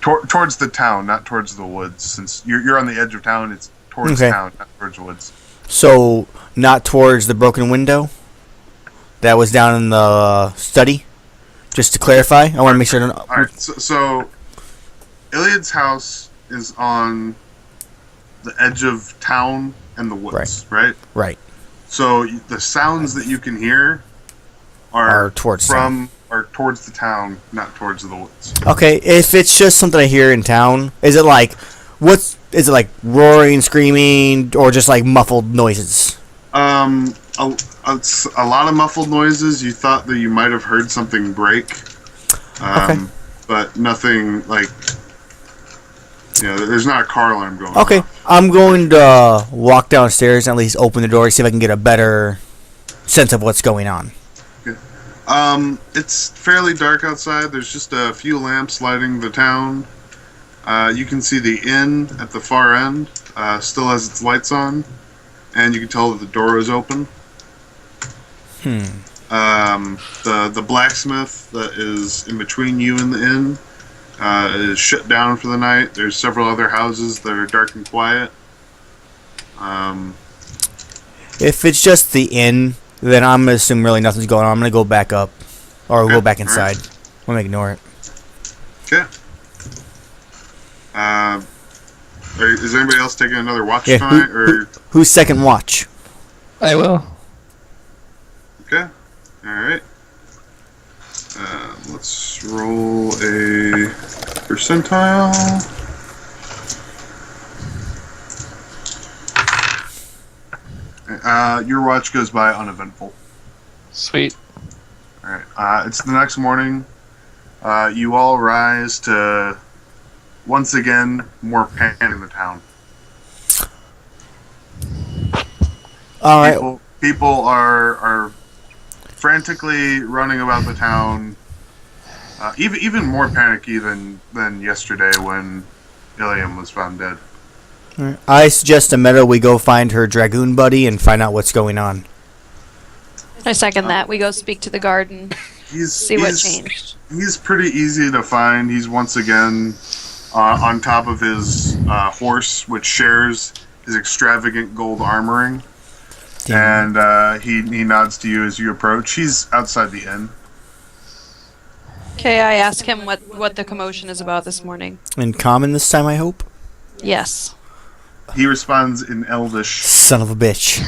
Towards the town, not towards the woods. Since you're on the edge of town, it's towards town, not towards woods. So, not towards the broken window that was down in the study? Just to clarify, I want to make sure. All right. So Iliad's house is on the edge of town and the woods, right? Right. So the sounds that you can hear are towards the town, not towards the woods. Okay, if it's just something I hear in town, is it like roaring, screaming, or just like muffled noises? A lot of muffled noises. You thought that you might have heard something break, but nothing like. There's not a car alarm going. Okay, off. I'm going to walk downstairs and at least open the door, see if I can get a better sense of what's going on. It's fairly dark outside. There's just a few lamps lighting the town. You can see the inn at the far end still has its lights on, and you can tell that the door is open. The blacksmith that is in between you and the inn is shut down for the night. There's several other houses that are dark and quiet. If it's just the inn, then I'm going to assume really nothing's going on. I'm going to go back up, or go back inside. Right. I'm going to ignore it. Okay. Is anybody else taking another watch tonight? Who's second watch? I will. Okay. Alright. Let's roll a percentile. Your watch goes by uneventful. Sweet. Alright. It's the next morning. You all rise to, once again, more panic in the town. Alright. People are frantically running about the town. Even more panicky than yesterday when Ilium was found dead. Right. I suggest Amell we go find her dragoon buddy and find out what's going on. I second that. We go speak to the guard and see what changed. He's pretty easy to find. He's once again on top of his horse, which shares his extravagant gold armoring. Damn. And he nods to you as you approach. He's outside the inn. Okay, I ask him what the commotion is about this morning. In common this time, I hope? Yes. He responds in Elvish. Son of a bitch.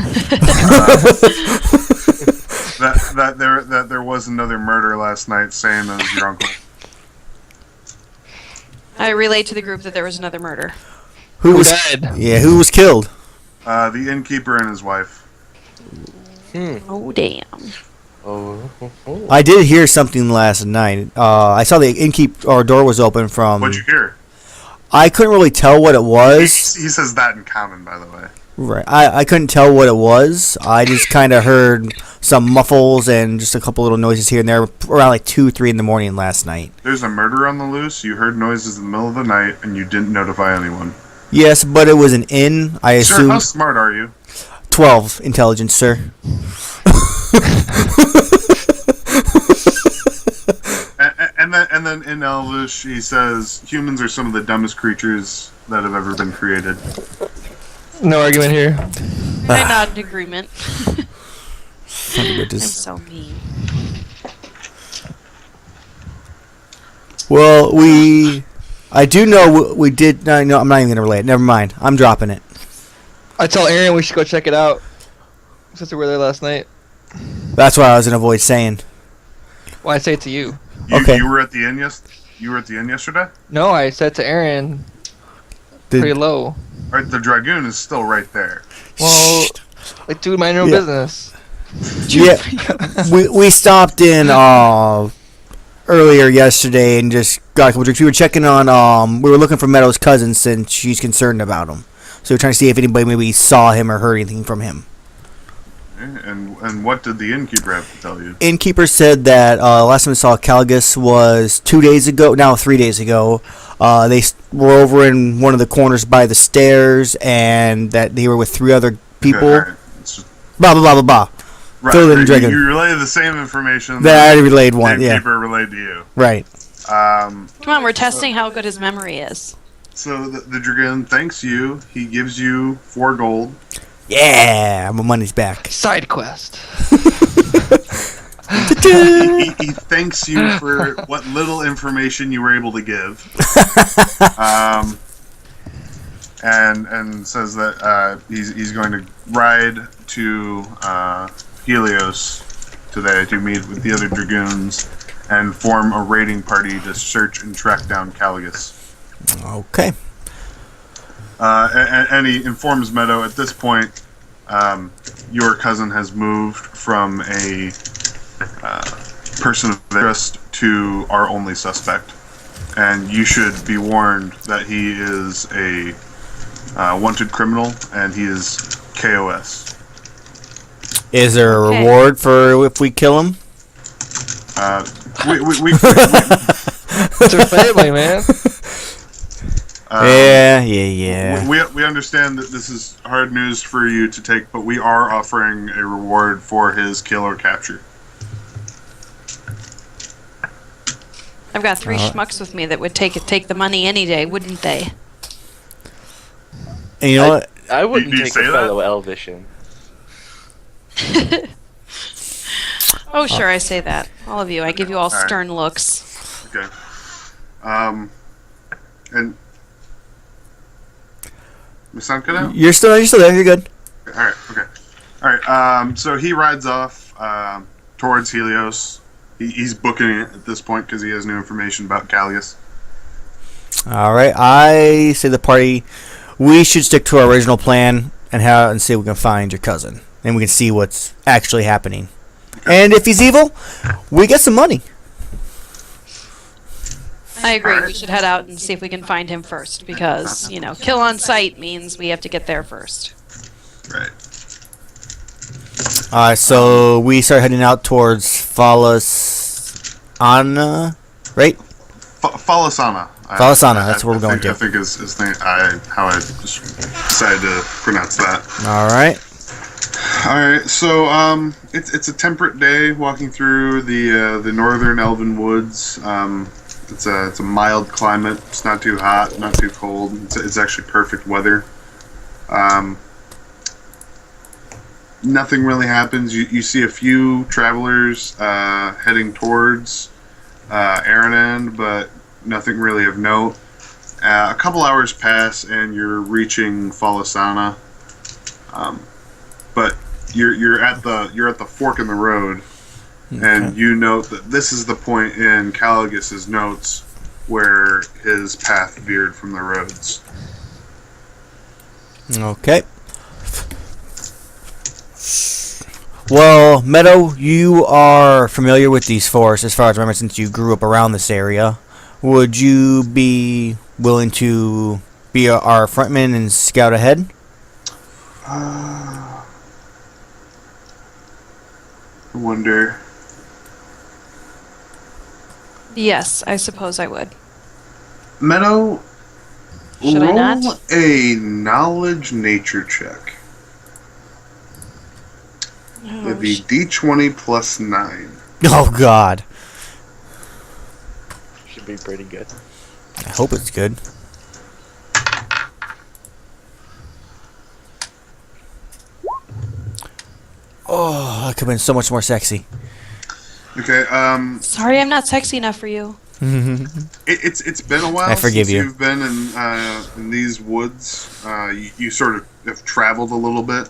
that there was another murder last night, same as your uncle. I relate to the group that there was another murder. Who died? Yeah, who was killed? The innkeeper and his wife. Oh, damn. I did hear something last night. I saw the innkeeper door was open from... What'd you hear? I couldn't really tell what it was. He says that in common, by the way. Right. I couldn't tell what it was. I just kind of heard some muffles and just a couple little noises here and there around like 2, 3 in the morning last night. There's a murder on the loose. You heard noises in the middle of the night and you didn't notify anyone. Yes, but it was an inn. I assume. Sir, how smart are you? 12 intelligence, sir. And then in Elvish, he says, humans are some of the dumbest creatures that have ever been created. No argument here. I nod in agreement. I'm so mean. Well, I do know we did... No, I'm not even going to relay it. Never mind. I'm dropping it. I tell Aaron we should go check it out. Since we were there last night. That's what I was going to avoid saying. Well, I say it to you. Okay. You were at the inn yesterday? No, I said to Aaron. Pretty low. Alright, the dragoon is still right there. Well, like, dude, mind your own business. Yeah, we stopped in earlier yesterday and just got a couple drinks. We were checking on. We were looking for Meadow's cousin since she's concerned about him. So we're trying to see if anybody maybe saw him or heard anything from him. And what did the innkeeper have to tell you? Innkeeper said that last time we saw Caligus was 2 days ago. Now 3 days ago. They were over in one of the corners by the stairs, and that they were with 3 other people. Okay, right. Blah blah blah blah blah. Right. Fill in dragon. You relayed the same information that I already relayed one. The yeah. innkeeper relayed to you. Right. Um, Come on, we're testing how good his memory is. so the dragoon thanks you. He gives you 4 gold. Yeah, my money's back. Side quest. He thanks you for what little information you were able to give. And says that he's going to ride to Helios today to meet with the other dragoons and form a raiding party to search and track down Caligus. Okay. And he informs Meadow at this point, your cousin has moved from a person of interest to our only suspect, and you should be warned that he is a wanted criminal, and he is KOS. Is there a reward for if we kill him? We It's her family, man. Yeah. We understand that this is hard news for you to take, but we are offering a reward for his kill or capture. I've got 3 schmucks with me that would take the money any day, wouldn't they? And you know what? I wouldn't Do you take say a that? fellow Elvish. Oh, sure, I say that. All of you. I give you all All right. stern looks. Okay. And my sound cut out? You're still there. You're good. Alright, okay. Alright, so he rides off towards Helios. He's booking it at this point because he has new information about Callius. All right. I say the party. We should stick to our original plan and see if we can find your cousin, and we can see what's actually happening. Okay. And if he's evil, we get some money. I agree. Alright. We should head out and see if we can find him first, because, kill on sight means we have to get there first. Right. All right. So we start heading out towards Falasana, right? Falasana. Falasana, that's where we're going to. I think is how I just decided to pronounce that. All right. Alright, so it's a temperate day walking through the northern elven woods. It's a mild climate. It's not too hot, not too cold. It's actually perfect weather. Nothing really happens. You see a few travelers heading towards Aranan, but nothing really of note. A couple hours pass and you're reaching Falasana. But you're at the fork in the road, and you note that this is the point in Caligus's notes where his path veered from the roads. Okay. Well, Meadow, you are familiar with these forests as far as I remember since you grew up around this area. Would you be willing to be our frontman and scout ahead? I wonder. Yes, I suppose I would. Meadow, Should I roll not? a knowledge nature check. It'd be D20 plus 9. Oh, God. Should be pretty good. I hope it's good. Oh, that could have been so much more sexy. Okay, Sorry, I'm not sexy enough for you. it's been a while I forgive since you. you've been in these woods. You sort of have traveled a little bit,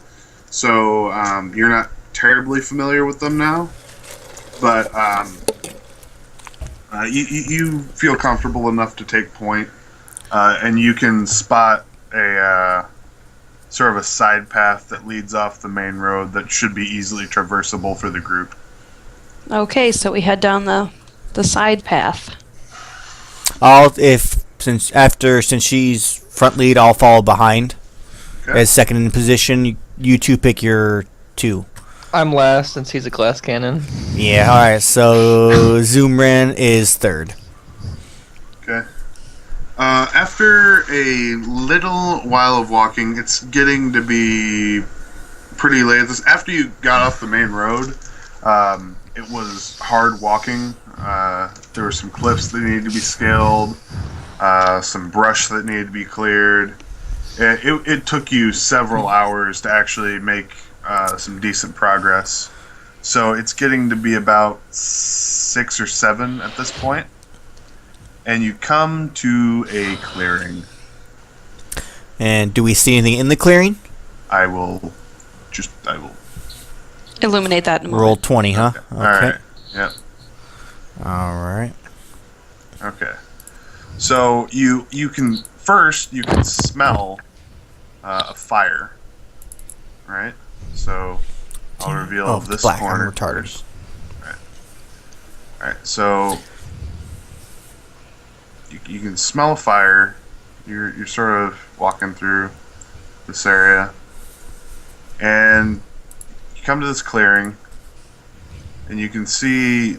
so you're not terribly familiar with them now. But you feel comfortable enough to take point, and you can spot a sort of a side path that leads off the main road that should be easily traversable for the group. Okay, so we head down the side path. Since she's front lead, I'll follow behind. Okay. As second in position, you two pick your 2. I'm last since he's a glass cannon. Yeah, alright, so Zoomran is 3rd. Okay. After a little while of walking, it's getting to be pretty late. After you got off the main road, it was hard walking. There were some cliffs that needed to be scaled, some brush that needed to be cleared. It took you several hours to actually make some decent progress. So it's getting to be about 6 or 7 at this point. And you come to a clearing. And do we see anything in the clearing? I will. Illuminate that in a moment. Roll 20, huh? Okay. All right. Yep. All right. Okay. So you can smell a fire, right? So I'll reveal this black corner armor retarders. first. All right. So you can smell a fire. You're sort of walking through this area, and you come to this clearing, and you can see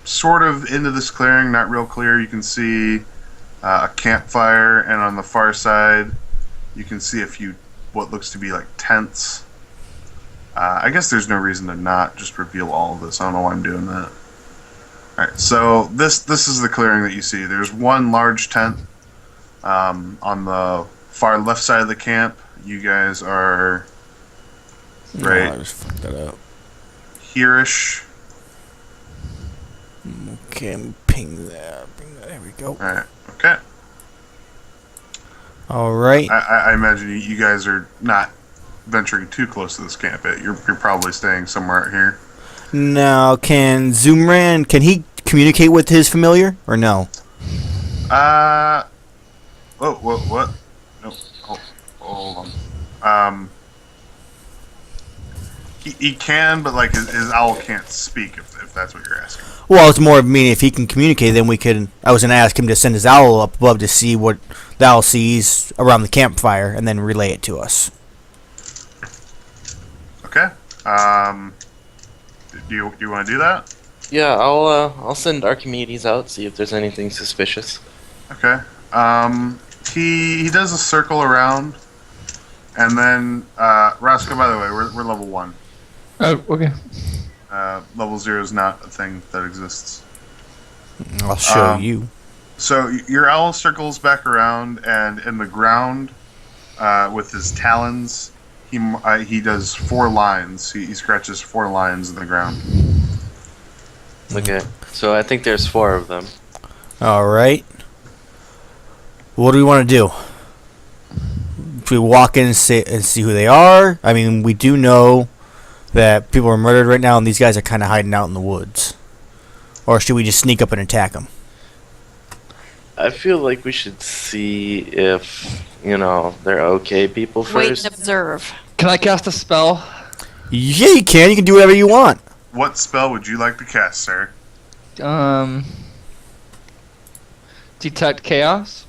sort of into this clearing, not real clear. You can see a campfire, and on the far side, you can see a few what looks to be like tents. I guess there's no reason to not just reveal all of this. I don't know why I'm doing that. Alright, so this is the clearing that you see. There's one large tent on the far left side of the camp. You guys are right I just fucked that up. here-ish. Okay, ping that. There we go. Alright, okay. All right. I imagine you guys are not venturing too close to this camp. You're probably staying somewhere out here. Now, can Zoomran, can he communicate with his familiar, or no? What? No, hold on. He can, but like his owl can't speak. If that's what you're asking. Well, it's more of meaning if he can communicate, then we could. I was going to ask him to send his owl up above to see what the owl sees around the campfire, and then relay it to us. Okay. Do you want to do that? Yeah, I'll send Archimedes out, see if there's anything suspicious. Okay. He does a circle around, and then Roscoe. By the way, we're level 1. Oh, okay. Level 0 is not a thing that exists. I'll show you. So your owl circles back around, and in the ground, with his talons, he does 4 lines. He scratches 4 lines in the ground. Okay, so I think there's 4 of them. All right. What do we want to do? If we walk in and see who they are, I mean, we do know that people are murdered right now, and these guys are kind of hiding out in the woods. Or should we just sneak up and attack them? I feel like we should see if, they're okay people Wait first. and observe. Can I cast a spell? Yeah, you can. You can do whatever you want. What spell would you like to cast, sir? Detect chaos?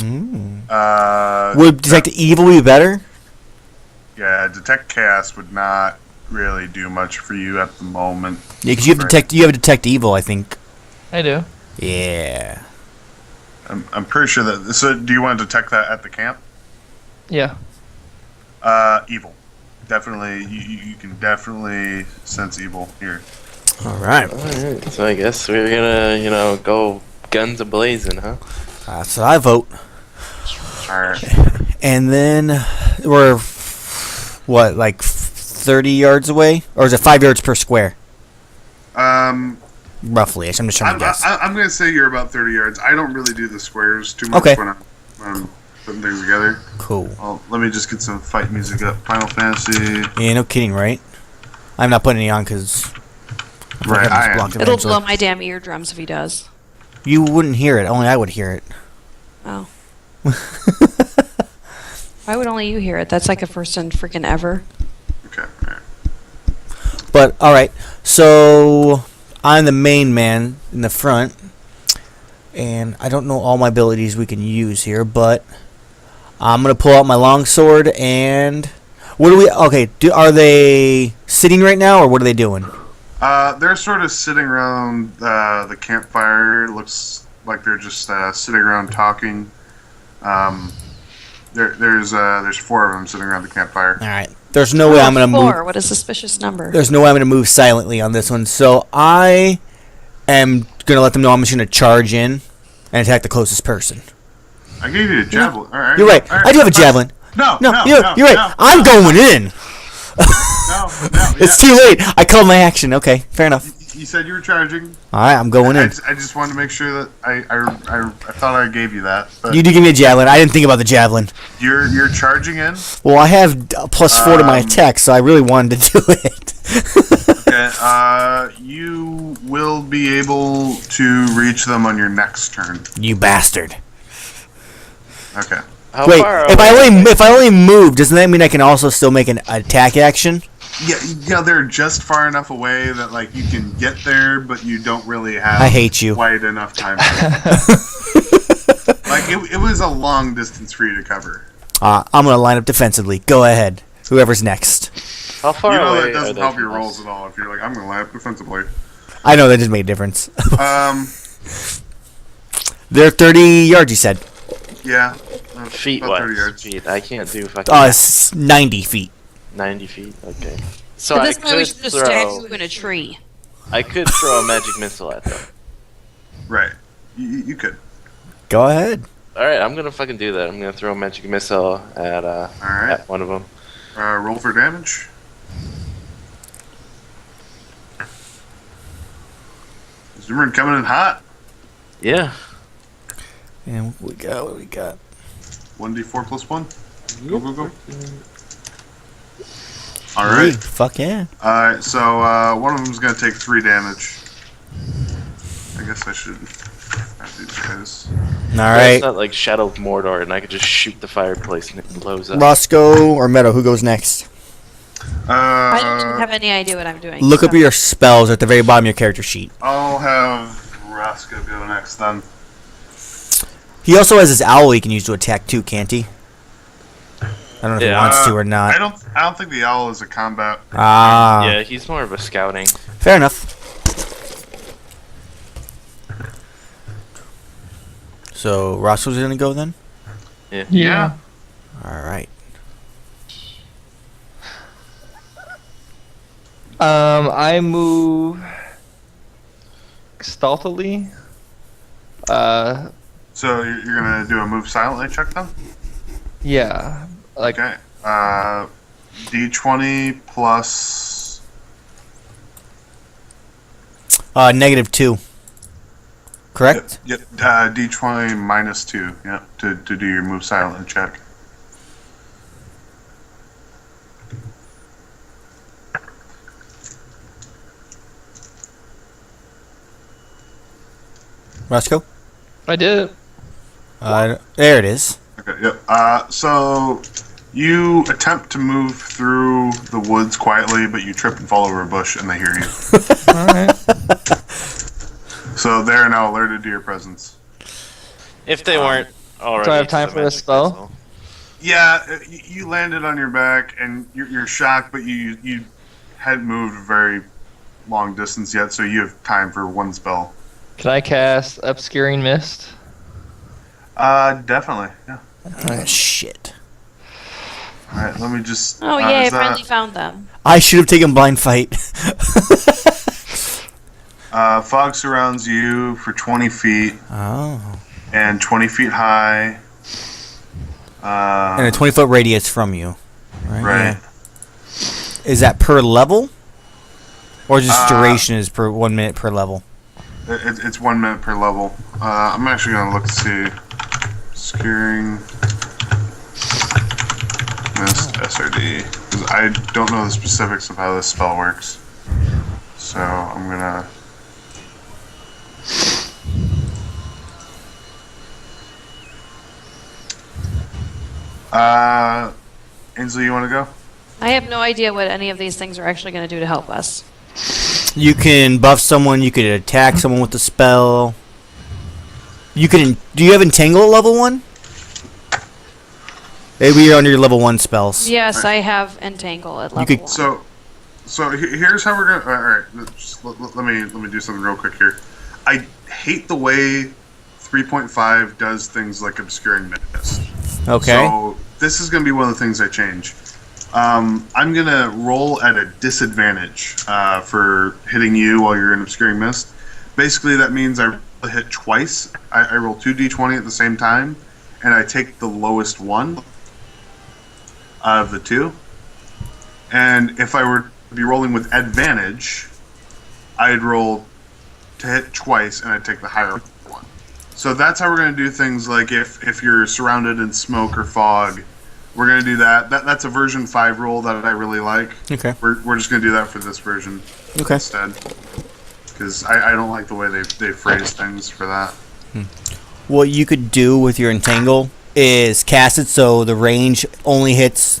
Would detect evil be better? Yeah, detect chaos would not really do much for you at the moment. Yeah, because you have detect evil, I think. I do. Yeah. I'm pretty sure that. So, do you want to detect that at the camp? Yeah. Evil. Definitely, you can definitely sense evil here. All right. Alright, so I guess we're gonna, go guns a-blazing, huh? That's what I vote. All right. And then we're, what, like 30 yards away? Or is it 5 yards per square? Roughly. I'm just trying to guess. I'm going to say you're about 30 yards. I don't really do the squares too much Okay. when I'm putting things together. Cool. Well, let me just get some fight music up. Final Fantasy. Yeah, no kidding, right? I'm not putting any on because... Right, I am. It'll blow my damn eardrums if he does. You wouldn't hear it. Only I would hear it. Oh. Why would only you hear it? That's like a first and freaking ever. Okay. All right. But, alright. So, I'm the main man in the front. And I don't know all my abilities we can use here, but... I'm going to pull out my longsword and... What do we... Okay, are they sitting right now, or what are they doing? They're sort of sitting around the campfire. It looks like they're just sitting around talking. There's 4 of them sitting around the campfire. Alright. There's no way I'm going to move... 4. What a suspicious number. There's no way I'm going to move silently on this one. So I am gonna let them know I'm just gonna charge in and attack the closest person. I gave you a javelin. All right. You're right. All right. I do have a javelin. No, you're right. no, I'm going in. No, It's too late. I called my action. Okay, fair enough. You said you were charging. All right, I'm going in. I just wanted to make sure that I thought I gave you that. But You do give me a javelin. I didn't think about the javelin. you're charging in. Well, I have +4 to my attack, so I really wanted to do it. Okay. You will be able to reach them on your next turn. You bastard. Okay. How Wait, far if I only move, doesn't that mean I can also still make an attack action? Yeah, they're just far enough away that like you can get there, but you don't really have. I hate you. Quite enough time. Like it was a long distance for you to cover. I'm gonna line up defensively. Go ahead. Whoever's next. How far You know away that doesn't are they help your from us? rolls at all if you're like, I'm going to line up defensively. I know that just made a difference. They're 30 yards, you said. Yeah. Feet about 30 wise. yards. Feet. I can't do fucking It's 90 feet. 90 feet. Okay. So At I this point, we could should just stab throw. you in a tree. I could throw a magic missile at them. Right. You could. Go ahead. All right, I'm gonna fucking do that. I'm gonna throw a magic missile at right. at one of them. Roll for damage. Zimmerman coming in hot. Yeah. And what we got? 1d4 plus 1. Go. Alright. Fuck yeah. Alright, so one of them's going to take 3 damage. I guess I should have these guys. It's Alright. not like Shadow of Mordor, and I could just shoot the fireplace and it blows up. Roscoe or Meadow, who goes next? I don't have any idea what I'm doing. Look up so- your spells at the very bottom of your character sheet. I'll have Roscoe go next then. He also has his owl he can use to attack too, can't he? I don't know if he wants to or not. I don't think the owl is a combat. Ah. Yeah, he's more of a scouting. Fair enough. So Roscoe's gonna go then? Yeah. Alright. I move stealthily. So you're gonna do a move silently check then? Yeah. Like Okay. D20 plus. -2. Correct? Yep. D20 minus 2. Yep. To do your move silently check. Roscoe? I did. There it is. Okay. Yep. So you attempt to move through the woods quietly, but you trip and fall over a bush, and they hear you. All right. So they're now alerted to your presence. If they weren't already. Do I have time to for this magic spell? missile. Yeah, you landed on your back, and you're shocked, but you hadn't moved a very long distance yet, so you have time for one spell. Can I cast Obscuring Mist? Definitely. Yeah. Shit. All right. Let me just. Oh yay! I is that- finally found them. I should have taken blind fight. Fog surrounds you for 20 feet Oh. and 20 feet high. And a 20-foot radius from you. Right. Yeah. Is that per level? Or just duration is per 1 minute per level? It's 1 minute per level. I'm actually gonna look to see. Obscuring Mist SRD. 'Cause I don't know the specifics of how this spell works. So I'm gonna. Ainsley, you want to go? I have no idea what any of these things are actually going to do to help us. You can buff someone, you could attack someone with the spell. You can. Do you have Entangle at level 1? Maybe you're under your level 1 spells. Yes, I have Entangle at level could- 1. So here's how we're gonna. All right, just let me do something real quick here. I hate the way 3.5 does things like Obscuring Mist. Okay. So this is gonna be one of the things I change. I'm gonna roll at a disadvantage for hitting you while you're in Obscuring Mist. basically that means I hit twice. I roll 2d20 at the same time, and I take the lowest one out of the two. And if I were to be rolling with advantage, I'd roll to hit twice, and I'd take the higher one. So that's how we're going to do things. Like if you're surrounded in smoke or fog, we're going to do that. That's a version 5 roll that I really like. Okay. We're just going to do that for this version instead. Because I don't like the way they phrase things for that. What you could do with your Entangle is cast it so the range only hits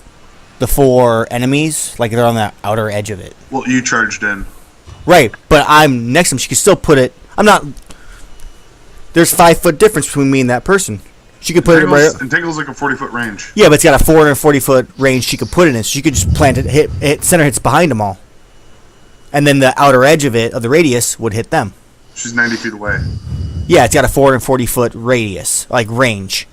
the 4 enemies, like they're on the outer edge of it. Well, you charged in. Right, but I'm next to him. She can still put it. I'm not. There's 5-foot difference between me and that person. She could put it right. Entangle's like a 40-foot range. Yeah, but it's got a 440-foot range she could put it in. So she could just plant it, hit center hits behind them all, and then the outer edge of it, of the radius, would hit them. She's 90 feet away. Yeah, it's got a 440-foot radius, like range.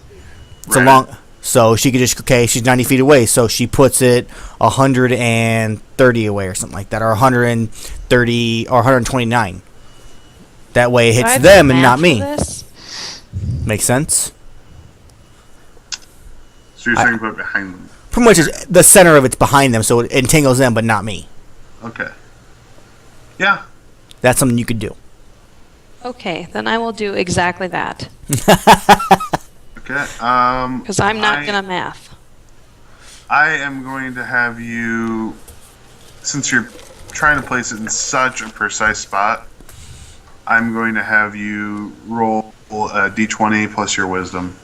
It's Right. a long. So she could just she's 90 feet away, so she puts it 130 away or something like that, or 130 or 129. That way it Do I hits have them the and not math me. for this? Makes sense. So you're saying put it behind them. Pretty much the center of it's behind them, so it entangles them, but not me. Okay. Yeah. That's something you could do. Okay, then I will do exactly that. Okay. Because I'm not gonna math. I am going to have you, since you're trying to place it in such a precise spot, I'm going to have you roll a d20 plus your wisdom.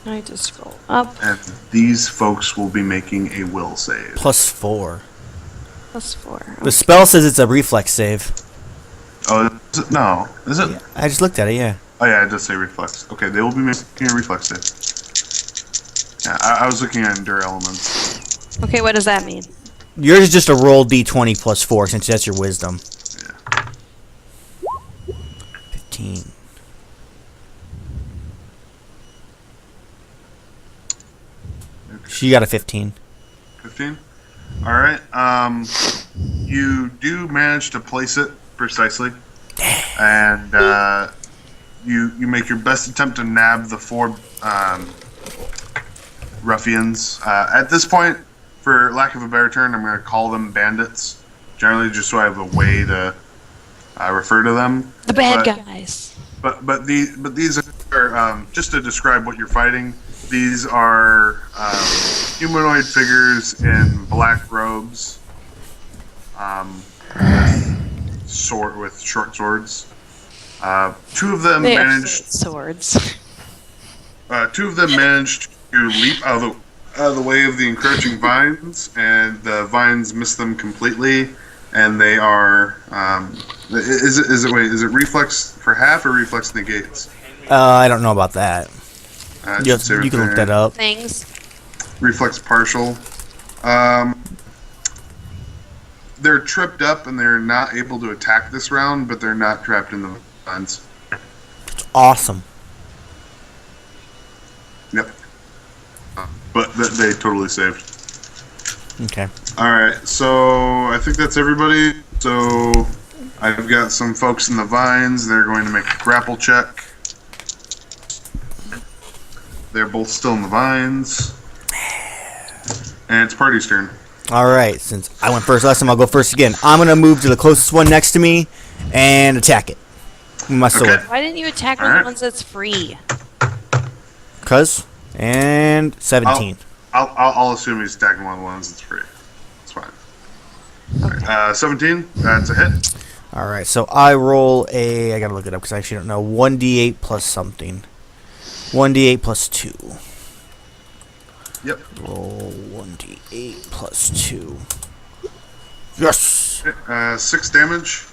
I just scroll up. And these folks will be making a will save. +4. +4. The spell says it's a reflex save. Oh, is it? No. Is it? Yeah, I just looked at it, yeah. Oh, yeah, it does say reflex. Okay, they will be making a reflex save. Yeah, I was looking at endure elements. Okay, what does that mean? Yours is just a roll d20 +4, since that's your wisdom. Yeah. 15. She got a 15. 15? Alright, you do manage to place it precisely. And, you make your best attempt to nab the 4, ruffians. At this point, for lack of a better term, I'm going to call them bandits. Generally, just so I have a way to refer to them. The bad But- guys. But these are just to describe what you're fighting. These are humanoid figures in black robes, with short swords. Two of them They have managed. swords. Two of them managed to leap out of the way of the encroaching vines, and the vines miss them completely. And they are. Is it reflex for half or reflex negates? I don't know about that. It You should say right can look there. that up. Things. Reflex partial. They're tripped up and they're not able to attack this round, but they're not trapped in the vines. Awesome. Yep. But they totally saved. Okay. Alright, so I think that's everybody. So I've got some folks in the vines. They're going to make a grapple check. They're both still in the vines. And it's party's turn. Alright, since I went first last time, I'll go first again. I'm going to move to the closest one next to me and attack it with my sword. Okay. Why didn't you attack one of Alright. the ones that's free? And 17. I'll assume he's attacking one of the ones that's free. It's fine. Okay. 17, that's a hit. Alright, so I roll I gotta look it up because I actually don't know. 1d8 plus something. 1d8 plus 2. Yep. Roll 1d8 plus 2. Yes! 6 damage.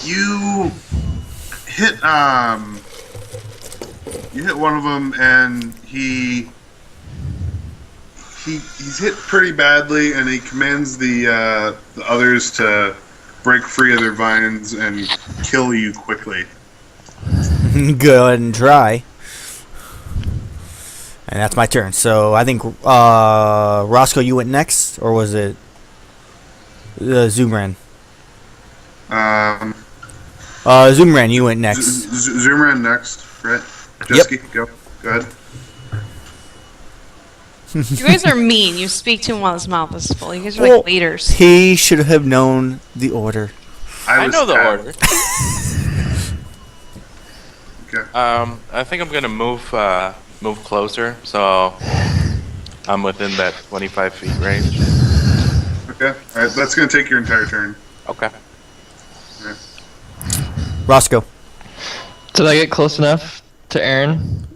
You hit one of them, and he's hit pretty badly, and he commands the others to break free of their vines and kill you quickly. Go ahead and try. And that's my turn. So I think Roscoe, you went next, or was it Zoomran? Zoomran, you went next. Zoomer next, right? Jesky, go ahead. You guys are mean. You speak to him while his mouth is full. You guys are like waiters. He should have known the order. I know the order. Okay. I think I'm gonna move closer, so I'm within that 25 feet range. Okay. All right. That's gonna take your entire turn. Okay. Yeah. Roscoe. Did I get close enough to Aaron?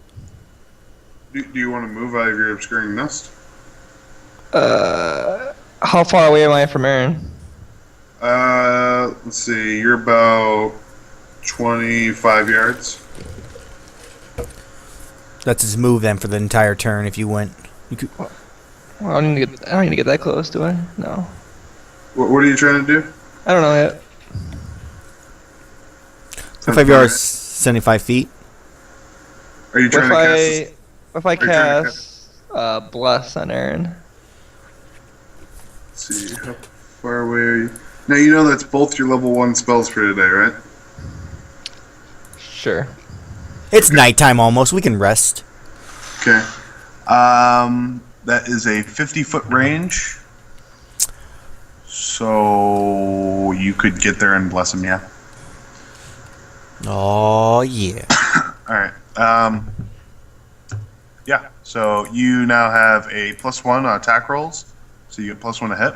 Do you want to move out of your obscuring mist? How far away am I from Aaron? Let's see. You're about 25 yards. That's his move then for the entire turn. If you went, you could. Well, I don't need to get that close, do I? No. What are you trying to do? I don't know yet. 5 yards, 75 feet. Are you trying to cast? If I cast Bless on Aaron? Let's see. How far away are you? Now you know that's both your level 1 spells for today, right? Sure. It's nighttime almost. We can rest. Okay. That is a 50-foot range. So you could get there and bless him, yeah. Oh yeah. All right. Yeah. So you now have a +1 on attack rolls, so you get +1 to hit,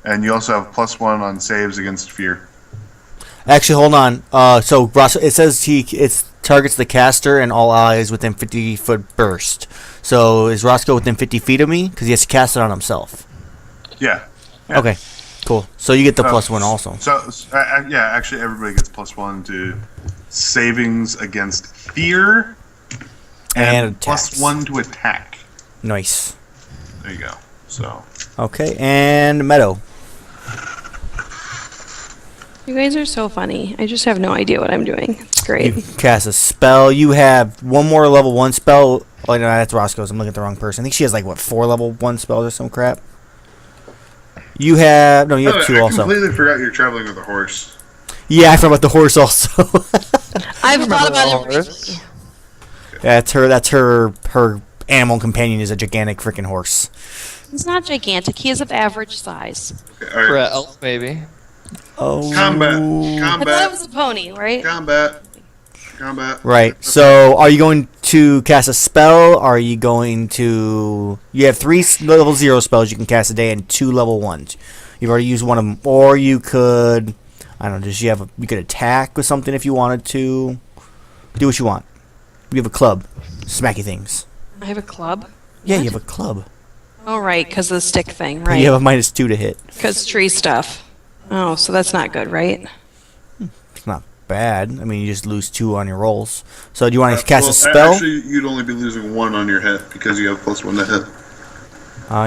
and you also have +1 on saves against fear. Actually, hold on. So Ross, it says it targets the caster and all allies within 50-foot burst. So is Roscoe within 50 feet of me? Because he has to cast it on himself. Yeah. Yeah. Okay. Cool. So you get the +1 also. So yeah, actually everybody gets +1 to savings against fear and attacks. +1 to attack. Nice. There you go. So Okay, and Meadow. You guys are so funny. I just have no idea what I'm doing. It's great. You cast a spell. You have one more level 1 spell. Oh no, that's Roscoe's. I'm looking at the wrong person. I think she has like 4 level 1 spells or some crap. You have 2 I also. completely forgot you're traveling with a horse. Yeah, I forgot about the horse also. I've thought about it horse. recently. That's her animal companion is a gigantic freaking horse. He's not gigantic. He is of average size. Okay, all right. For an elf, maybe. Oh. Combat. I thought it was a pony, right? Combat. Right. So, are you going to cast a spell? Are you going to? You have 3 level 0 spells you can cast a day and 2 level 1s. You've already used one of them, or you could. I don't know. You could attack with something if you wanted to. Do what you want. You have a club. Smacky things. I have a club. Yeah, What? you have a club. Oh, right, because of the stick thing, right? You have a -2 to hit. Because tree stuff. Oh, so that's not good, right? It's not bad. I mean, you just lose 2 on your rolls. So, do you want to cast a spell? Actually, you'd only be losing 1 on your hit because you have +1 to hit.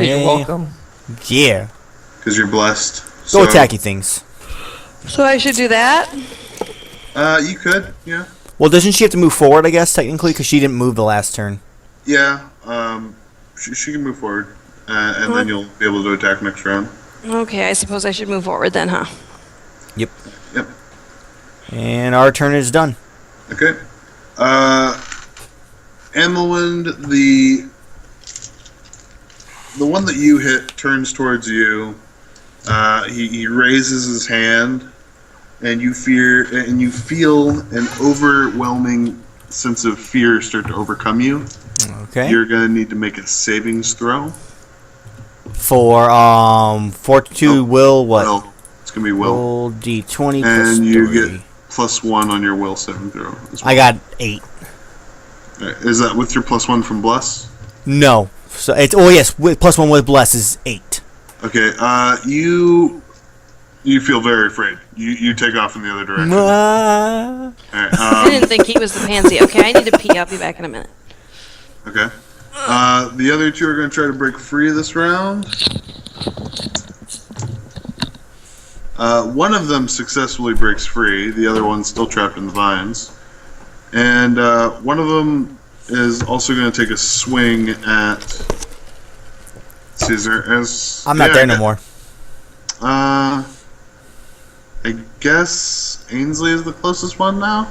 You're welcome. Yeah. Because you're blessed. Go attacky things. So I should do that? You could, yeah. Well, doesn't she have to move forward, I guess, technically? Because she didn't move the last turn. Yeah, she can move forward, and then you'll be able to attack next round. Okay, I suppose I should move forward then, huh? Yep. Yep. And our turn is done. Okay. Amellwind, the one that you hit turns towards you. He raises his hand, and you feel an overwhelming sense of fear start to overcome you. Okay. You're gonna need to make a savings throw. For Fortitude, will what? Will. It's gonna be will, Roll D20 plus and you 3. get +1 on your will saving throw. As well. I got 8. Alright, is that with your +1 from bless? No. So it's yes, with +1 with bless is 8. Okay. You feel very afraid. You take off in the other direction. Ah. Alright, I didn't think he was the pansy. Okay, I need to pee. I'll be back in a minute. okay. The other 2 are going to try to break free this round. One of them successfully breaks free. The other one's still trapped in the vines. And one of them is also going to take a swing at Caesar. I'm not there no more. I guess Ainsley is the closest one now.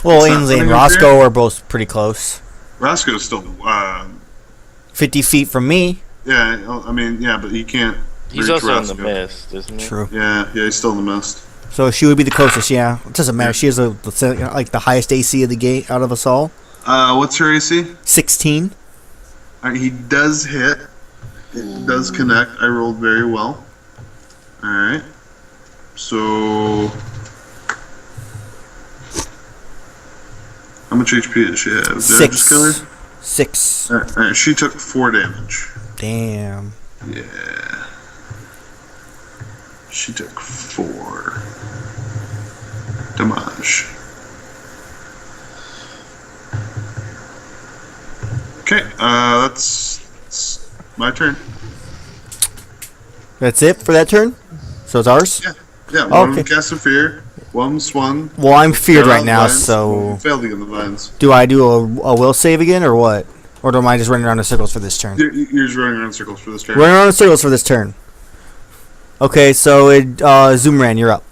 Well, It's not Ainsley and running up Roscoe here? are both pretty close. Roscoe's still, 50 feet from me. yeah. I mean, yeah, but he can't. He's reach also in the Roscoe. mist, isn't he? True. Yeah, he's still in the mist. So she would be the closest. Yeah, it doesn't matter. She has like the highest AC of the gate out of us all. What's her AC? 16. He does hit. It does connect. I rolled very well. All right. So, how much HP does she have? Did I just 6. kill her? 6. All right, she took 4 damage. Damn. Yeah. She took 4 damage. Okay, that's my turn. That's it for that turn. So it's ours. Yeah, one of Okay. them cast a fear, one swung. Well, I'm feared got right on now. vines, one So failed to get in the vines. do I do a will save again or what? Or am I just running around in circles for this turn? You're just running around in circles for this turn. Running around in circles for this turn. Okay, so Zoomran, you're up.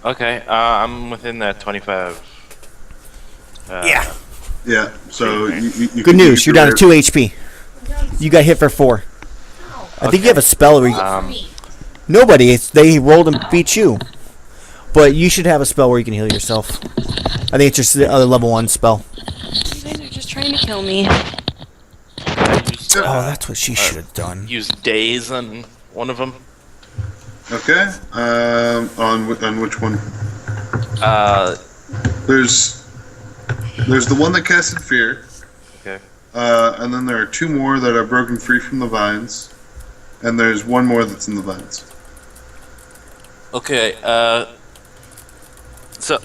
Okay, I'm within that 25. Yeah. Yeah. So you Good can news. use You're your down to 2 HP. You got hit for 4. I think you have a spell where you, nobody. They rolled and beat you. But you should have a spell where you can heal yourself. I think it's just the other level 1 spell. You guys are just trying to kill me. Oh, that's what she should have done. Use daze on one of them. Okay. On which one? There's the one that casted fear. Okay. And then there are 2 more that are broken free from the vines, and there's 1 more that's in the vines. Okay, so,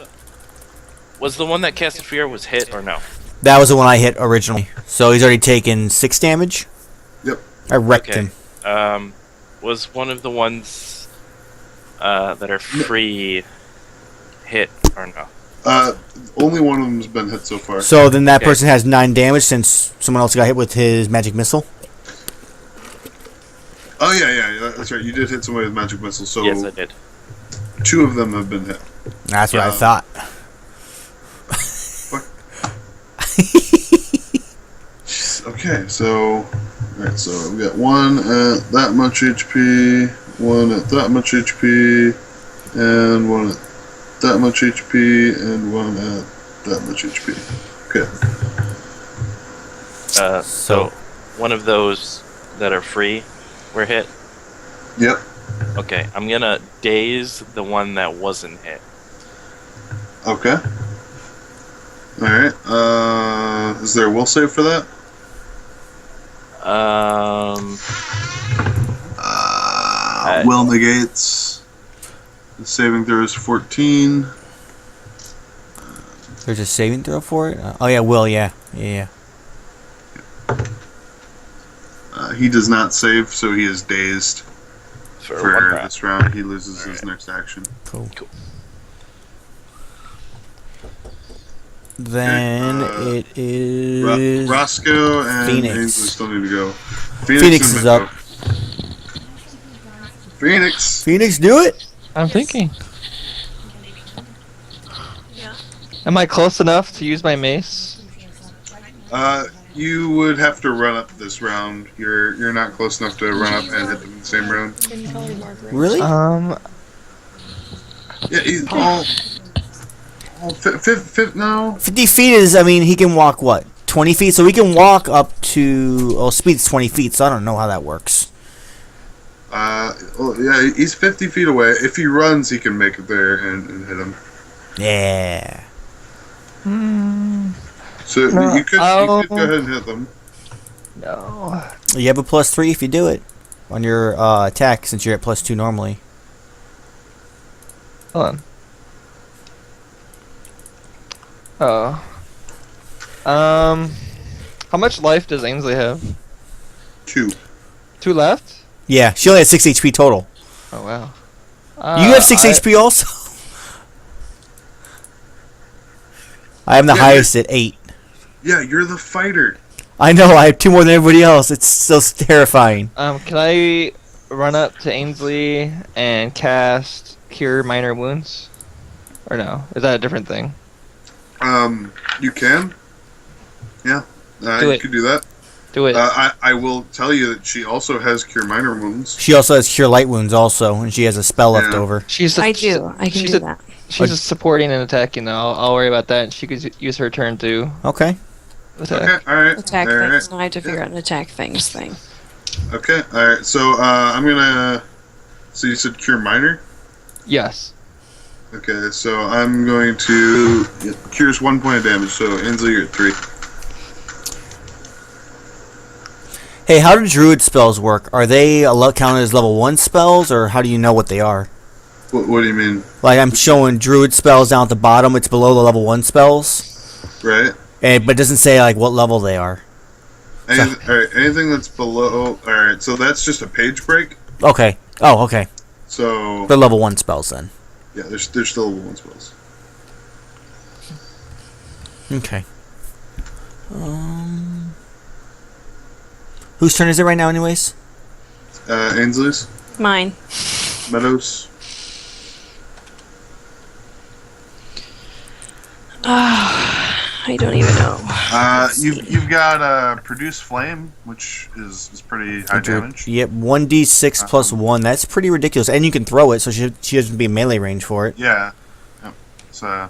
was the one that casted fear was hit or no? That was the one I hit originally. So he's already taken 6 damage. Yep. I wrecked Okay. him. Was one of the ones, that are free hit or no? Only one of them's been hit so far. So then that Okay. person has 9 damage since someone else got hit with his magic missile. Oh yeah, that's right. You did hit somebody with magic missile, so Yes, I did. 2 of them have been hit. That's what I Yeah. thought. Okay, so alright, so we got 1 at that much HP, 1 at that much HP, and 1 at that much HP, and 1 at that much HP. Okay. So, one of those that are free were hit? Yep. Okay, I'm gonna daze the one that wasn't hit. Okay. Alright, is there a will save for that? Will negates. The saving throw is 14. There's a saving throw for it? Oh, yeah, Will, yeah. Yeah. He does not save, so he is dazed For for one round. this round. He loses his next action. Cool. Cool. Then it is... Roscoe and Phoenix. Ainsley still need to go. Phoenix and is Minto. up. Phoenix. Phoenix, do it! I'm thinking. Yeah. Am I close enough to use my mace? You would have to run up this round. You're not close enough to run up and hit them in the same round. Really? Yeah, he's all no. 50 feet is, I mean, he can walk, what, 20 feet? So he can walk up to... Oh, speed's 20 feet, so I don't know how that works. Well, yeah, he's 50 feet away. If he runs, he can make it there and hit him. Yeah. So No, you could go ahead and hit them. No. You have a +3 if you do it on your attack, since you're at +2 normally. Hold on. Oh. How much life does Ainsley have? 2. 2 left? Yeah, she only has 6 HP total. Oh wow. You have 6 HP also? I am the Yeah, highest at 8. Yeah, you're the fighter. I know, I have 2 more than everybody else. It's so terrifying. Can I run up to Ainsley and cast cure minor wounds? Or no? Is that a different thing? You can. Yeah. Do you it. could do that. Do it. I will tell you that she also has cure minor wounds. She also has cure light wounds also, and she has a spell left Yeah. over. I do. I can do that. She's just supporting and attacking though. I'll worry about that. She could use her turn to Okay. attack. Okay, alright. Attack All things. right. Now I have to figure out an attack things thing. Okay, alright. So, I'm gonna. So you said cure minor? Yes. Okay, so I'm going to. Cures 1 point of damage, so Ainsley, you're at 3. Hey, how do druid spells work? Are they counted as level 1 spells, or how do you know what they are? What do you mean? Like, I'm showing druid spells down at the bottom. It's below the level 1 spells. Right? But it doesn't say, like, what level they are. Alright, anything that's below. Alright, so that's just a page break. Okay. Oh, okay. So. They're level 1 spells, then. Yeah, there's still level 1 spells. Okay. Whose turn is it right now, anyways? Ainsley's? Mine. Meadows? I don't even know. You've got Produce Flame, which is pretty high damage. Yep, 1d6 plus 1. That's pretty ridiculous. And you can throw it, so she doesn't be melee range for it. Yeah. Yep. So.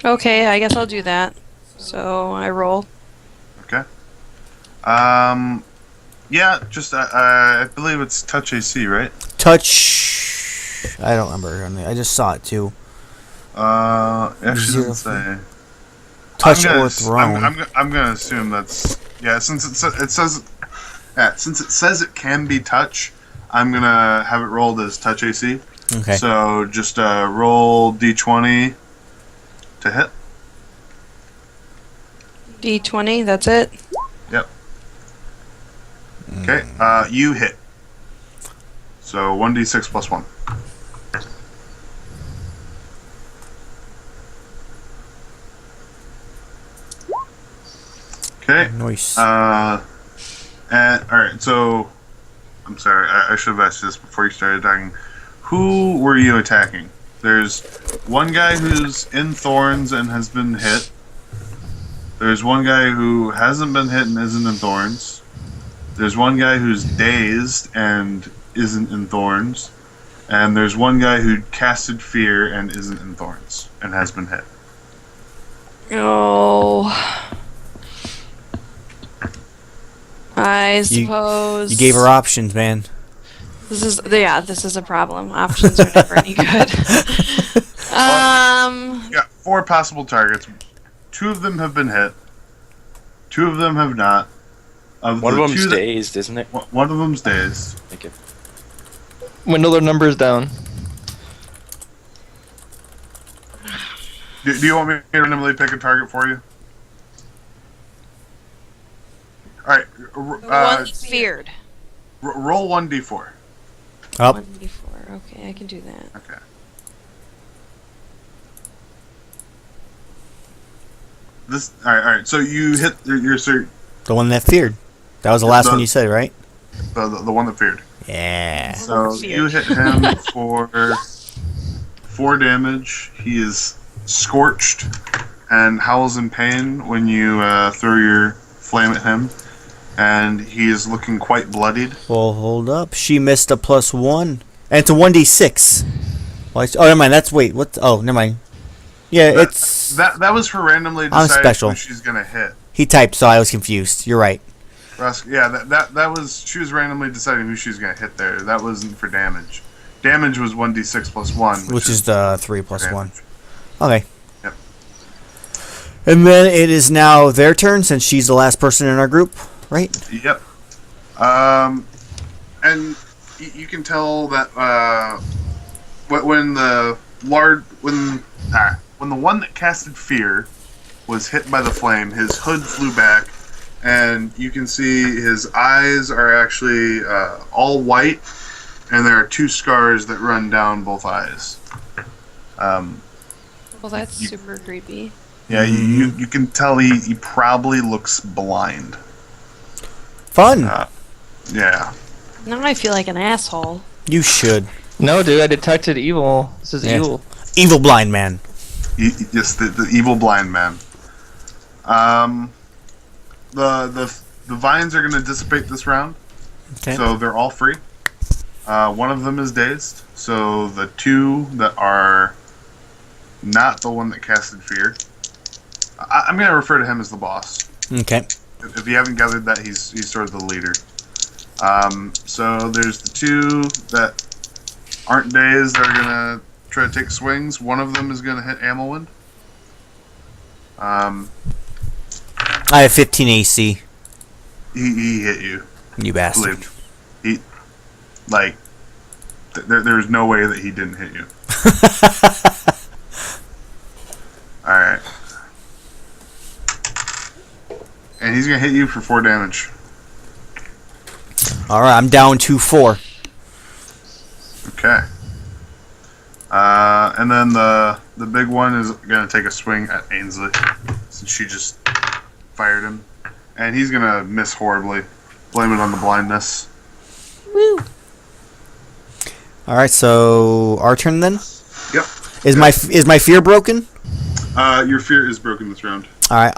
Okay, I guess I'll do that. So I roll. Okay. Yeah, just I believe it's touch AC, right? Touch. I don't remember. I just saw it too. Actually doesn't say. Touch or thrown. I'm gonna assume that's since it says it can be touch. I'm gonna have it rolled as touch AC. Okay. So just roll d20 to hit. D20, that's it? Yep. Okay. You hit. So 1d6 plus 1. Okay. Nice. And all right. So, I'm sorry. I should have asked you this before you started attacking. Who were you attacking? There's one guy who's in thorns and has been hit. There's one guy who hasn't been hit and isn't in thorns. There's one guy who's dazed and isn't in thorns. And there's one guy who casted fear and isn't in thorns and has been hit. Oh. I suppose. You gave her options, man. This is a problem. Options are never any good. Yeah, 4 possible targets. 2 of them have been hit. 2 of them have not. One of them's dazed, isn't it? One of them's dazed. Thank you. Dwindle their numbers down. Do you want me to randomly pick a target for you? Alright. The one feared. Roll 1d4. Up. 1d4. Okay, I can do that. Okay. Alright, so you hit your The one that feared. That was the last one you said, right? the one that feared. Yeah. So you hit him for 4 damage. He is scorched and howls in pain when you throw your flame at him. And he is looking quite bloodied. Well, hold up. She missed a +1. And it's a 1d6. Oh, never mind. What? Oh, never mind. Yeah, it's... That was her randomly I'm deciding special. who she's going to hit. He typed, so I was confused. You're right. Yeah, that was... She was randomly deciding who she was going to hit there. That wasn't for damage. Damage was 1d6 plus 1. Which is the 3 plus 1. damage. Okay. Yep. And then it is now their turn, since she's the last person in our group, right? Yep. And you can tell that when the one that casted fear was hit by the flame, his hood flew back, and you can see his eyes are actually all white, and there are 2 scars that run down both eyes. Well, that's super creepy. Yeah, you can tell he probably looks blind. Fun. Yeah. Now I feel like an asshole. You should. No, dude, I detected evil. This is Yeah. evil. Evil blind man. Yes, the evil blind man. The vines are going to dissipate this round, Okay. so they're all free. One of them is dazed, so the two that are not the one that casted fear. I'm going to refer to him as the boss. Okay. If you haven't gathered that, he's sort of the leader. So there's the two that aren't dazed that are going to try to take swings. One of them is going to hit Amellwind. I have 15 AC. He hit you. You bastard. Believe. There's no way that he didn't hit you. Alright. And he's going to hit you for 4 damage. All right, I'm down 2-4. Okay. And then the big one is going to take a swing at Ainsley, since she just fired him. And he's going to miss horribly. Blame it on the blindness. Woo. All right, so our turn then. Yep. Is my fear broken? Your fear is broken this round. All right,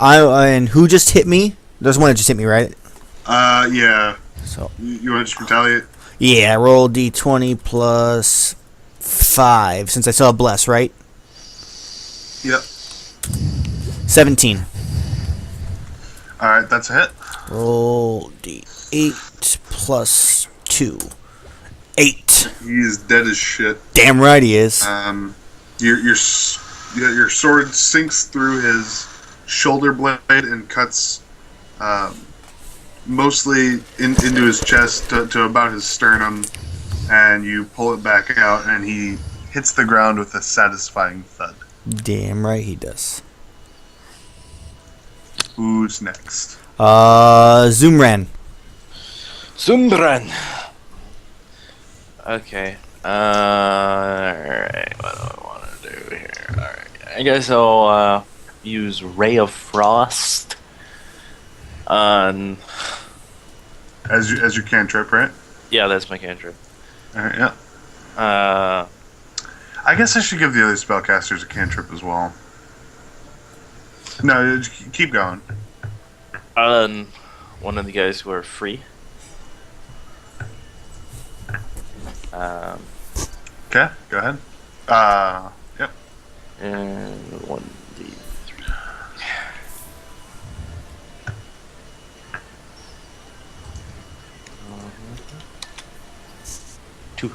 and who just hit me? There's one that just hit me, right? Yeah. So You want to just retaliate? yeah, roll d20 plus 5 since I still have bless, right? Yep. 17. Alright, that's a hit. Roll d8 plus 2. 8. He's dead as shit. Damn right he is. Your sword sinks through his shoulder blade and cuts mostly into his chest to about his sternum, and you pull it back out, and he hits the ground with a satisfying thud. Damn right he does. Who's next? Zoomran. Zumbran. Okay. Alright, what do I want to do here? Alright, I guess I'll use Ray of Frost on. As your cantrip, right? Yeah, that's my cantrip. Alright, yeah. I guess I should give the other spellcasters a cantrip as well. No, just keep going. On one of the guys who are free. Okay, go ahead. Yep. And 1d3. Two.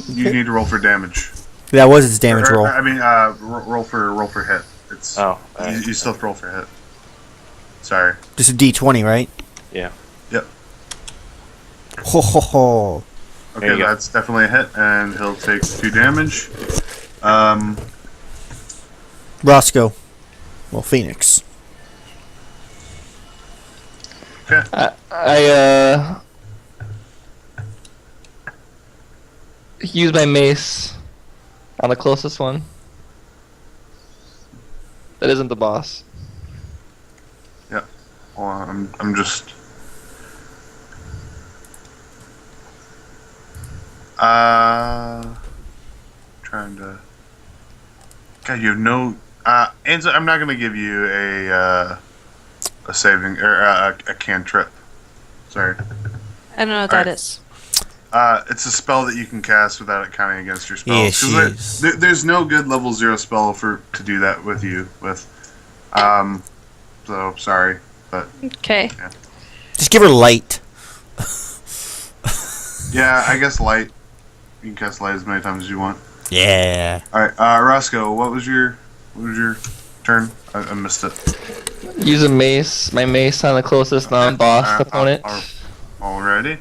You need to roll for damage. That was its damage roll. I mean, roll for hit. It's Oh, you still have to roll for hit. Sorry. Just a d20, right? yeah. Yep. Ho ho ho. There Okay, you go. that's definitely a hit, and he'll take 2 damage. Roscoe. Well, Phoenix. Okay. I use my mace on the closest one. That isn't the boss. Well, I'm just. Trying to. God, you have no. Answer. I'm not gonna give you a saving or a cantrip. Sorry. I don't know what that is. It's a spell that you can cast without it counting against your spell. Yeah, 'Cause she is. there's no good level 0 spell to do that with you with. So sorry, but Okay. Just give her light. yeah, I guess light. You can cast light as many times as you want. Yeah. All right, Roscoe, what was your turn? I missed it. Use a mace, my mace on the closest non-boss opponent. Already?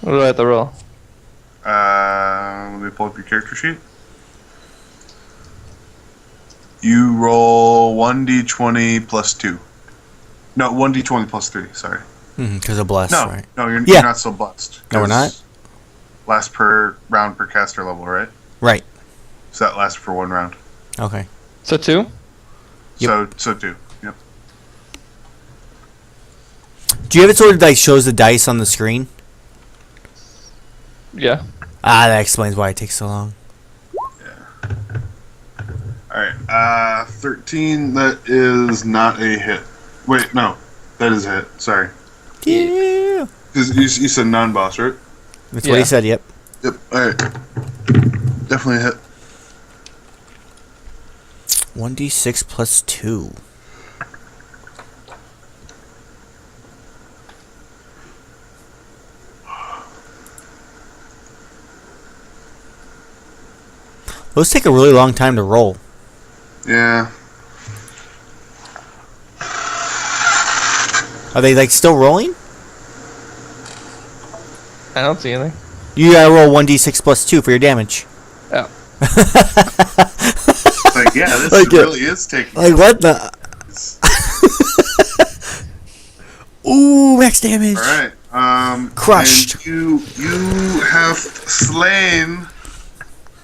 What do I have to roll? Let me pull up your character sheet. You roll 1d20 plus 2. No, 1d20 plus 3, sorry. Because of bless, No, right? no, you're Yeah. not so blessed. No, we're not? 'Cause Last per round per caster level, right? Right. So that lasts for 1 round. Okay. So 2? Yep. So 2. Yep. Do you have it sort of like shows the dice on the screen? Yeah. That explains why it takes so long. Alright, 13, that is not a hit. Wait, no. That is a hit, sorry. Yeah. 'Cause you said non-boss, right? That's what he said, yep. Yep, alright. Definitely a hit. 1d6 plus 2. Those take a really long time to roll. Yeah. Are they like still rolling? I don't see anything. You gotta roll 1d6 plus 2 for your damage. Oh. Like, yeah, this Like really is taking... Like what the? Ooh, max damage. Alright, Crushed. and you have slain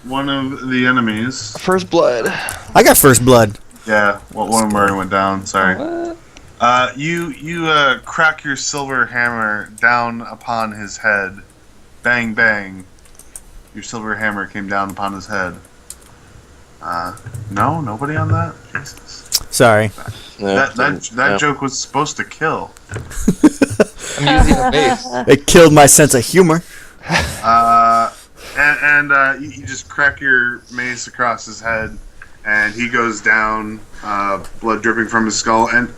one of the enemies. First blood. I got first blood. Yeah, well, one of them already went down, sorry. What? You crack your silver hammer down upon his head. Bang, bang. Your silver hammer came down upon his head. No, nobody on that? Jesus. Sorry. That joke was supposed to kill. I'm using a base. It killed my sense of humor. You just crack your mace across his head, and he goes down, blood dripping from his skull, and...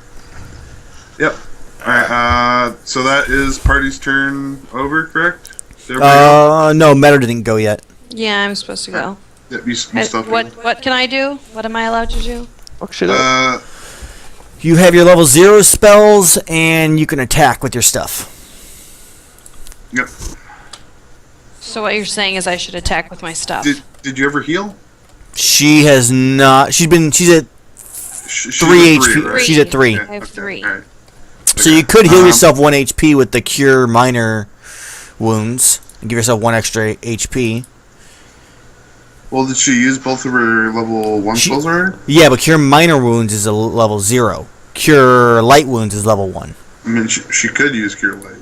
Yep. Alright, so that is party's turn over, correct? No, Meadow didn't go yet. Yeah, I'm supposed to go. Yep, you still What can I do? What am I allowed to do? Fuck shit up. You have your level 0 spells, and you can attack with your stuff. Yep. So what you're saying is I should attack with my stuff. Did you ever heal? She has not. She's at She's 3 at HP. right? She's at 3. I have 3. Alright. So you could heal yourself 1 HP with the Cure Minor wounds and give yourself 1 extra HP. Well, did she use both of her level 1 spells already? Yeah, but Cure Minor wounds is a level 0. Cure Light wounds is level 1. I mean, she could use Cure Light.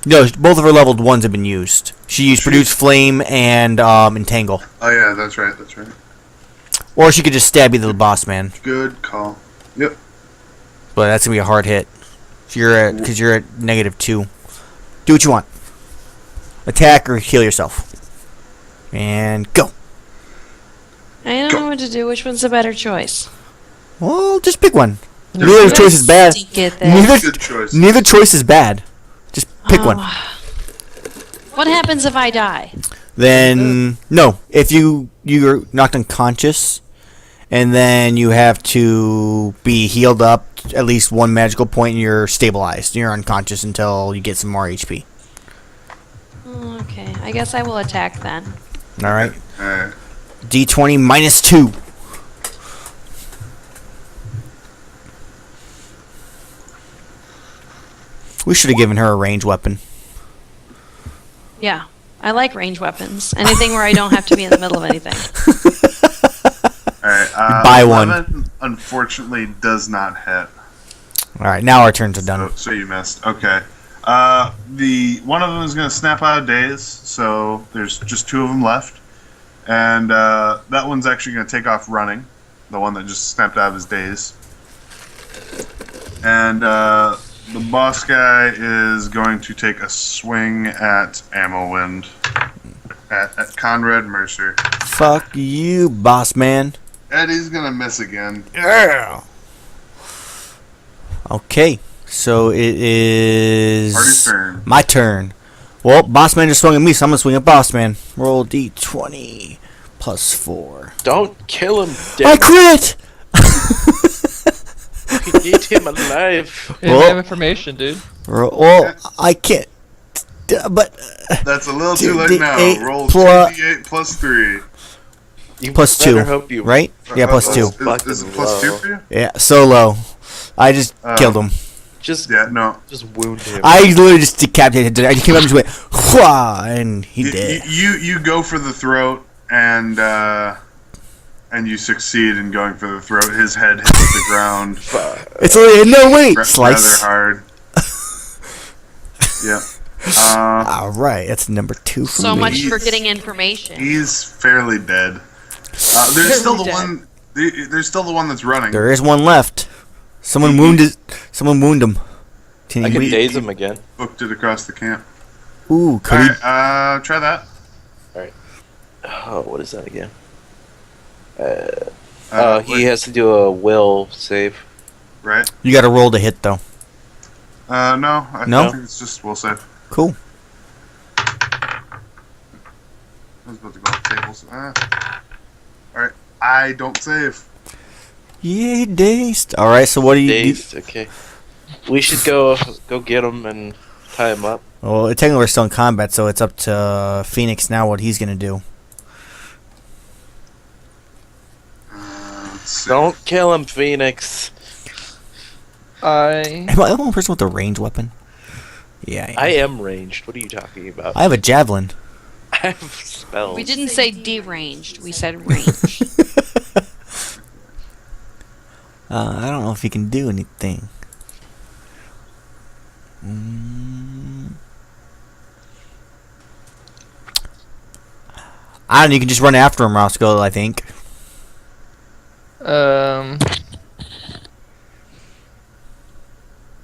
No, both of her leveled ones have been used. She used Produce Flame and Entangle. Oh yeah, that's right. Or she could just stab you to the boss man. Good call. Yep. But that's gonna be a hard hit. Because you're at -2. Do what you want. Attack or heal yourself. And go. I don't know what to do. Which one's the better choice? Well, just pick one. Neither choice is bad. Get there. Good choice. Neither choice is bad. Just pick one. What happens if I die? Then no. If you're knocked unconscious, and then you have to be healed up at least 1 magical point, and you're stabilized. You're unconscious until you get some more HP. Okay, I guess I will attack then. All right. Alright. D20 -2. We should have given her a ranged weapon. Yeah, I like range weapons. Anything where I don't have to be in the middle of anything. Alright. Buy one. 11, unfortunately, does not hit. All right, now our turns are done. So you missed. Okay. The one of them is going to snap out of daze, so there's just 2 of them left, and that one's actually going to take off running. The one that just snapped out of his daze, and the boss guy is going to take a swing at Amellwind, at Conrad Mercer. Fuck you, boss man. Eddie's gonna miss again. Yeah. Okay, so it is Party's turn. my turn. Well, boss man just swung at me, so I'm gonna swing at boss man. Roll D20 +4. Don't kill him, I damn crit. We need him alive. You have information, dude. Well, I can't. But That's a little too late now. D8 Roll plus- 2d8 plus 3. You plus better 2, hope you right? Yeah, plus 2. Is it plus 2 for you? Yeah, solo. I just killed him. Just No. just wound him. I literally just decapitated him. I just came up and just went, "Whwa," and he did. You go for the throat, and you succeed in going for the throat. His head hits the ground It's literally, no, wait. rather Slice. hard. Yeah. All right, that's number 2 for So me. much for getting information. He's fairly dead. There's still the one. There's still the one that's running. There is one left. Someone wounded. Someone wounded him. I can daze him again. Booked it across the camp. Ooh, could he? Alright, try that. Oh, what is that again? He Wait, has to do a will save. right? You got to roll to hit though. No. No? I think it's just will save. Cool. I was about to go off tables. Alright, I don't save. Yay, dazed. All right, so what do you? Dazed. Okay. We should go get him and tie him up. Well, technically we're still in combat, so it's up to Phoenix now what he's gonna do. Let's see. Don't kill him, Phoenix. I Am I the only person with a ranged weapon? Yeah. I am ranged. What are you talking about? I have a javelin. I have spells. We didn't say deranged. We said range. I don't know if he can do anything. I don't know, you can just run after him, Roscoe, I think.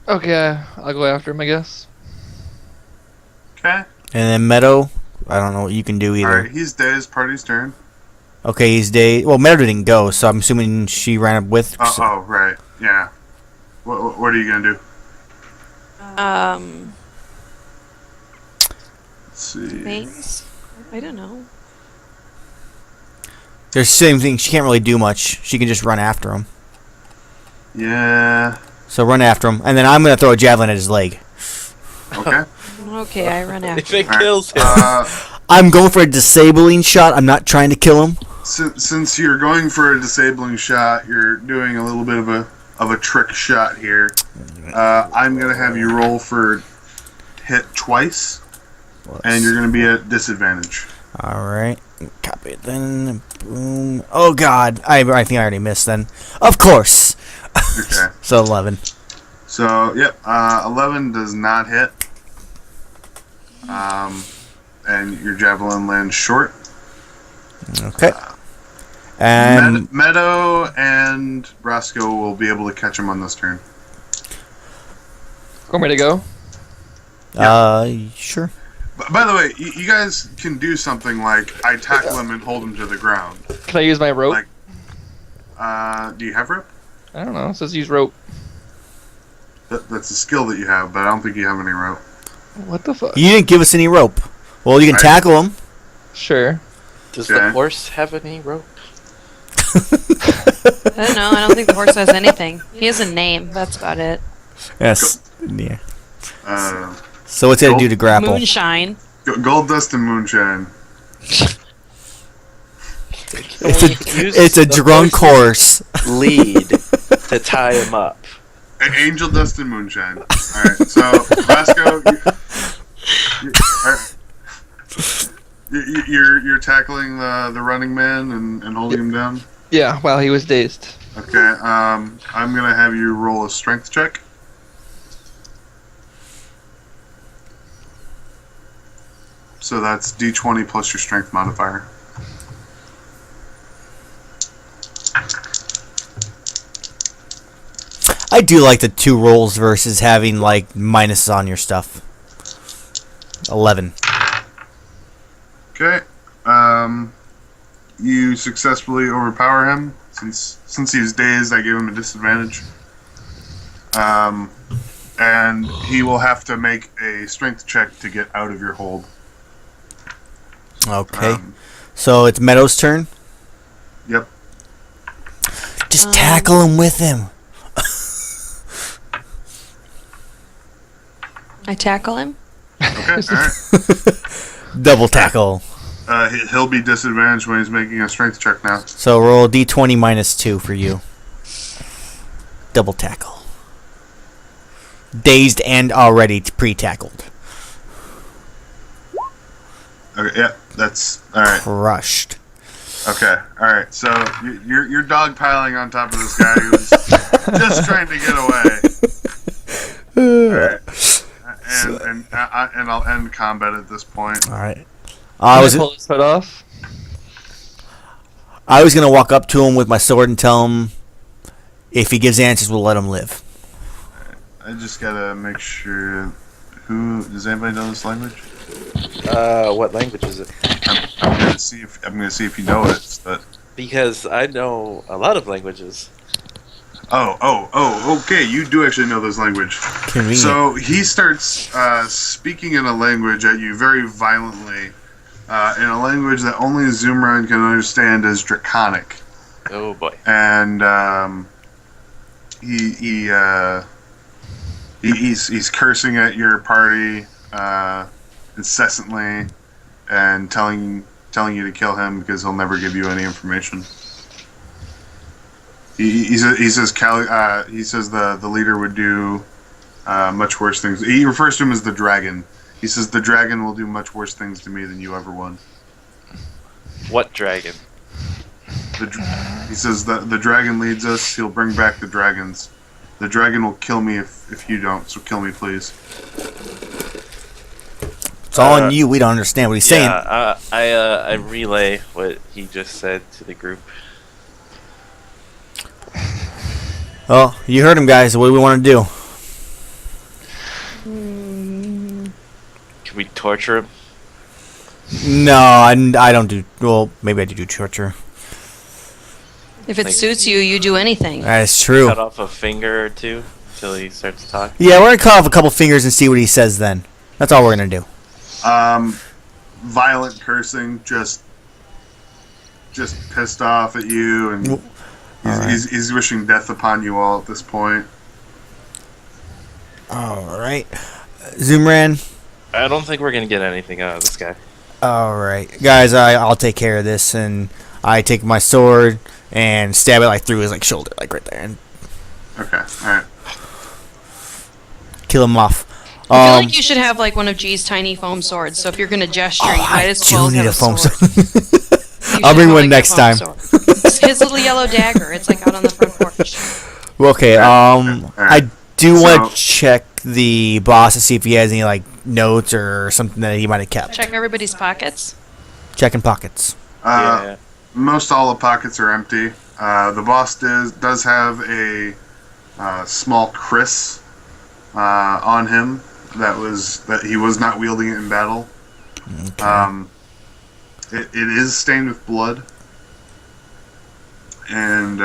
Okay, I'll go after him, I guess. Okay. And then Meadow, I don't know what you can do either. Alright, he's dazed. Party's turn. Okay, he's day. Well, Meadow didn't go, so I'm assuming she ran up with. Oh, right. Yeah. What are you gonna do? Let's see. Things. I don't know. There's the same thing. She can't really do much. She can just run after him. Yeah. So run after him, and then I'm gonna throw a javelin at his leg. Okay. Okay, I run If after. it kills him. I'm going for a disabling shot. I'm not trying to kill him. Since you're going for a disabling shot, you're doing a little bit of a trick shot here. I'm gonna have you roll for hit twice, and you're gonna be at disadvantage. All right. Copy it then. Boom. Oh God, I think I already missed then. Of course. Okay. So 11. So, yep, 11 does not hit. And your javelin lands short. Okay. And Meadow and Roscoe will be able to catch him on this turn. Want me to go? sure. By the way, you guys can do something like I tackle him and hold him to the ground. Can I use my rope? Do you have rope? I don't know. It says use rope. That's a skill that you have, but I don't think you have any rope. What the fuck? You didn't give us any rope. Well, you can tackle him. Sure. Does Okay. the horse have any rope? I don't know. I don't think the horse has anything. He has a name. That's about it. Yes. Yeah. Uh, So what's he gonna do to grapple? Moonshine. Gold dust and moonshine. It's a drunk horse. Lead to tie him up. Angel dust and moonshine. All right. So Roscoe, you're tackling the running man and holding him down. Yeah, while he was dazed. Okay. I'm gonna have you roll a strength check. So that's D20 plus your strength modifier. I do like the 2 rolls versus having like minuses on your stuff. 11. Okay. You successfully overpower him. Since he's dazed, I give him a disadvantage. And he will have to make a strength check to get out of your hold. Okay. So it's Meadow's turn. Yep. Just tackle him with him. I tackle him. Okay. All right. Double tackle. He'll be disadvantaged when he's making a strength check now. So roll D20 minus 2 for you. Double tackle. Dazed and already pre-tackled. Okay. Yeah. That's all right. Crushed. Okay. All right. So you're dog piling on top of this guy who's just trying to get away. All right. and I'll end combat at this point. All right. Can I I was pull his hood off? gonna walk up to him with my sword and tell him if he gives answers, we'll let him live. I just gotta make sure. Who does anybody know this language? What language is it? I'm gonna see if you know it. But Because I know a lot of languages. okay. You do actually know this language. Convenient. So he starts speaking in a language at you very violently, in a language that only Zoomran can understand as Draconic, Oh boy. and he's cursing at your party incessantly, and telling you to kill him because he'll never give you any information. He says the leader would do much worse things. He refers to him as the dragon. He says the dragon will do much worse things to me than you ever would. What dragon? He says the dragon leads us. He'll bring back the dragons. The dragon will kill me if you don't. So kill me, please. It's all on you. We don't understand what he's saying. Yeah, I relay what he just said to the group. Well, you heard him, guys. What do we want to do? Can we torture him? No, I don't do. Well, maybe I do torture. If it suits you, you do anything. That's true. Cut off a finger or two until he starts talking. Yeah, we're gonna cut off a couple fingers and see what he says. Then that's all we're gonna do. Violent cursing, just pissed off at you, and he's wishing death upon you all at this point. All right, Zoomran. I don't think we're gonna get anything out of this guy. All right, guys. I'll take care of this, and I take my sword and stab it like through his shoulder, like right there, and Okay, all right. kill him off. I feel like you should have one of G's tiny foam swords. So if you're gonna gesture, you might as well do need have a foam sword. sword. You I'll should bring have, one a next foam time. sword. It's his little yellow dagger. It's out on the front porch. Okay. Alright. I do want So- to check the boss to see if he has any notes or something that he might have kept. Check everybody's pockets. Checking pockets. Yeah. Most all the pockets are empty. The boss does have a small kriss on him that he was not wielding it in battle. Okay. It is stained with blood, and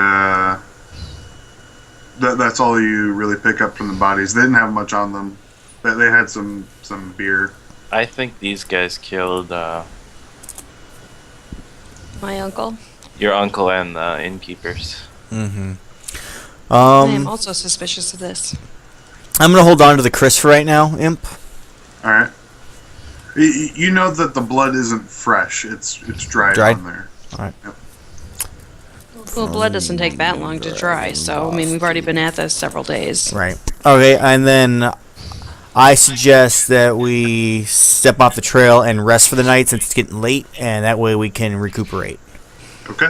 that's all you really pick up from the bodies. They didn't have much on them. They had some beer. I think these guys killed My uncle. your uncle and the innkeepers. Mm-hmm. I am also suspicious of this. I'm gonna hold on to the Chris for right now, Imp. All right. You know that the blood isn't fresh. It's dried Dried? on there. All right. Yep. Well, blood doesn't take that long to dry, so we've already been at this several days. Right. Okay, and then I suggest that we step off the trail and rest for the night since it's getting late, and that way we can recuperate. Okay.